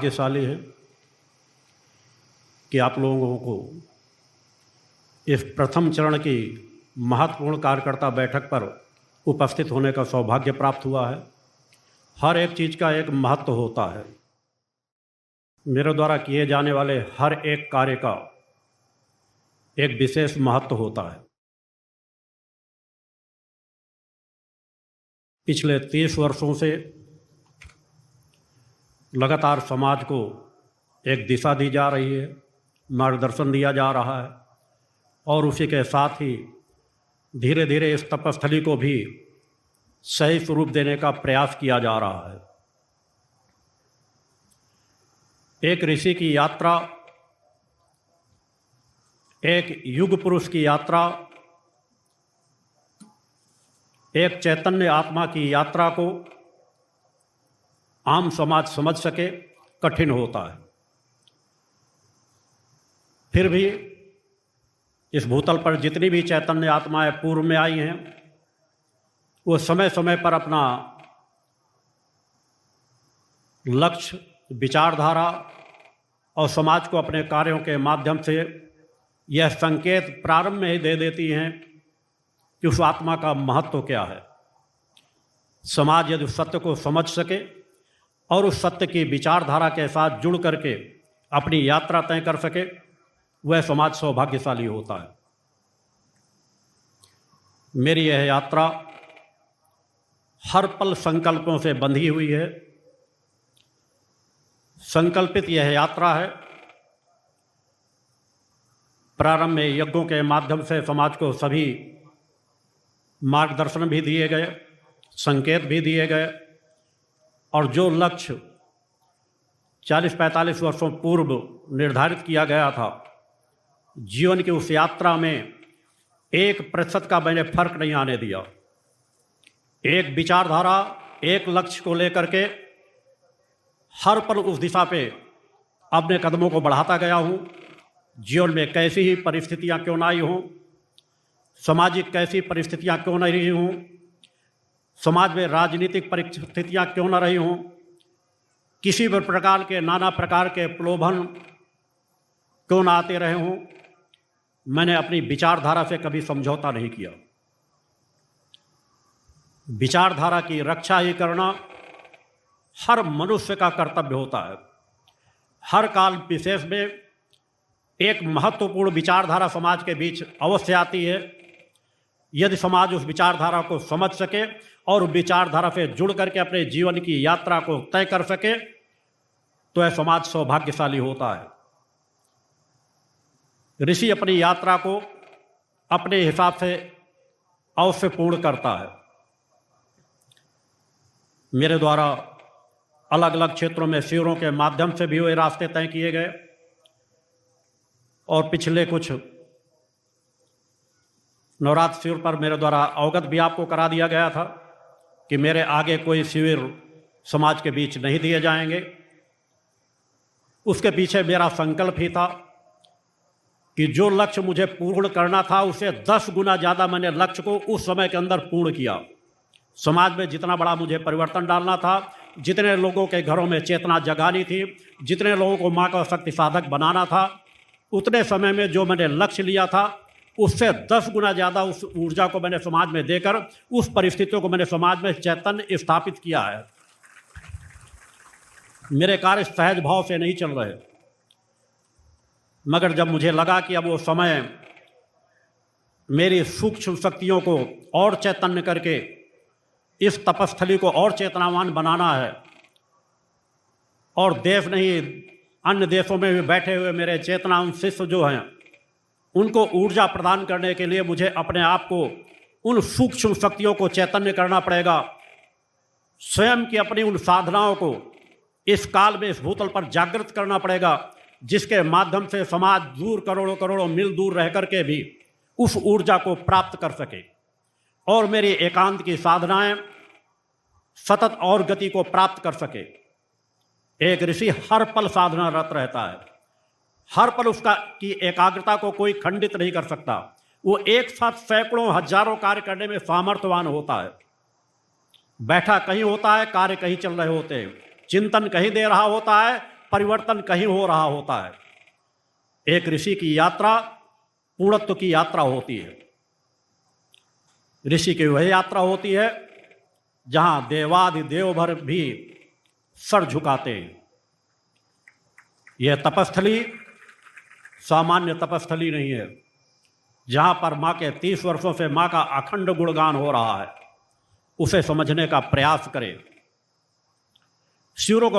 भाग्यशाली हैं कि आप लोगों को इस प्रथम चरण की महत्वपूर्ण कार्यकर्ता बैठक पर उपस्थित होने का सौभाग्य प्राप्त हुआ है। हर एक चीज़ का एक महत्व होता है। मेरे द्वारा किए जाने वाले हर एक कार्य का एक विशेष महत्व होता है। पिछले 30 वर्षों से लगातार समाज को एक दिशा दी जा रही है, मार्गदर्शन दिया जा रहा है और उसी के साथ ही धीरे धीरे इस तपस्थली को भी सही स्वरूप देने का प्रयास किया जा रहा है। एक ऋषि की यात्रा, एक युग पुरुष की यात्रा, एक चैतन्य आत्मा की यात्रा को आम समाज समझ सके कठिन होता है। फिर भी इस भूतल पर जितनी भी चैतन्य आत्माएं पूर्व में आई हैं, वो समय समय पर अपना लक्ष्य, विचारधारा और समाज को अपने कार्यों के माध्यम से यह संकेत प्रारंभ में ही दे देती हैं कि उस आत्मा का महत्व क्या है। समाज यदि सत्य को समझ सके और उस सत्य की विचारधारा के साथ जुड़ करके अपनी यात्रा तय कर सके, वह समाज सौभाग्यशाली होता है। मेरी यह यात्रा हर पल संकल्पों से बंधी हुई है। संकल्पित यह यात्रा है। प्रारंभ में यज्ञों के माध्यम से समाज को सभी मार्गदर्शन भी दिए गए, संकेत भी दिए गए और जो लक्ष्य 40-45 वर्षों पूर्व निर्धारित किया गया था, जीवन की उस यात्रा में 1% का मैंने फर्क नहीं आने दिया। एक विचारधारा, एक लक्ष्य को लेकर के हर पल उस दिशा पे अपने कदमों को बढ़ाता गया हूँ। जीवन में कैसी ही परिस्थितियाँ क्यों ना आई हों, सामाजिक कैसी परिस्थितियाँ क्यों न रही हों, समाज में राजनीतिक परिस्थितियाँ क्यों न रही हों, किसी भी प्रकार के नाना प्रकार के प्रलोभन क्यों ना आते रहे हों, मैंने अपनी विचारधारा से कभी समझौता नहीं किया। विचारधारा की रक्षा ही करना हर मनुष्य का कर्तव्य होता है। हर काल विशेष में एक महत्वपूर्ण विचारधारा समाज के बीच अवश्य आती है। यदि समाज उस विचारधारा को समझ सके और विचारधारा से जुड़ करके अपने जीवन की यात्रा को तय कर सके, तो यह समाज सौभाग्यशाली होता है। ऋषि अपनी यात्रा को अपने हिसाब से अवश्य पूर्ण करता है। मेरे द्वारा अलग अलग क्षेत्रों में शिविरों के माध्यम से भी वे रास्ते तय किए गए और पिछले कुछ नवरात्र शिविर पर मेरे द्वारा अवगत भी आपको करा दिया गया था कि मेरे आगे कोई शिविर समाज के बीच नहीं दिए जाएंगे। उसके पीछे मेरा संकल्प ही था कि जो लक्ष्य मुझे पूर्ण करना था, उससे 10 गुना ज़्यादा मैंने लक्ष्य को उस समय के अंदर पूर्ण किया। समाज में जितना बड़ा मुझे परिवर्तन डालना था, जितने लोगों के घरों में चेतना जगानी थी, जितने लोगों को माँ का शक्ति साधक बनाना था, उतने समय में जो मैंने लक्ष्य लिया था, उससे 10 गुना ज़्यादा उस ऊर्जा को मैंने समाज में देकर उस परिस्थितियों को मैंने समाज में चैतन्य स्थापित किया है। मेरे कार्य सहज भाव से नहीं चल रहे, मगर जब मुझे लगा कि अब वो समय मेरी सूक्ष्म शक्तियों को और चैतन्य करके इस तपस्थली को और चेतनावान बनाना है और देश नहीं अन्य देशों में भी बैठे हुए मेरे चेतनावान शिष्य जो हैं, उनको ऊर्जा प्रदान करने के लिए मुझे अपने आप को उन सूक्ष्म शक्तियों को चैतन्य करना पड़ेगा। स्वयं की अपनी उन साधनाओं को इस काल में इस भूतल पर जागृत करना पड़ेगा, जिसके माध्यम से समाज दूर करोड़ों करोड़ों मील दूर रह करके भी उस ऊर्जा को प्राप्त कर सके और मेरी एकांत की साधनाएं सतत और गति को प्राप्त कर सके। एक ऋषि हर पल साधनारत रहता है। हर पल उसका की एकाग्रता को कोई खंडित नहीं कर सकता। वो एक साथ सैकड़ों हजारों कार्य करने में सामर्थ्यवान होता है। बैठा कहीं होता है, कार्य कहीं चल रहे होते हैं, चिंतन कहीं दे रहा होता है, परिवर्तन कहीं हो रहा होता है। एक ऋषि की यात्रा पूर्णत्व की यात्रा होती है। ऋषि की वह यात्रा होती है जहां देवादिदेव भर भी सर झुकाते हैं। यह तपस्थली सामान्य तपस्थली नहीं है जहां पर माँ के 30 वर्षों से माँ का अखंड गुणगान हो रहा है। उसे समझने का प्रयास करें। शिवरों को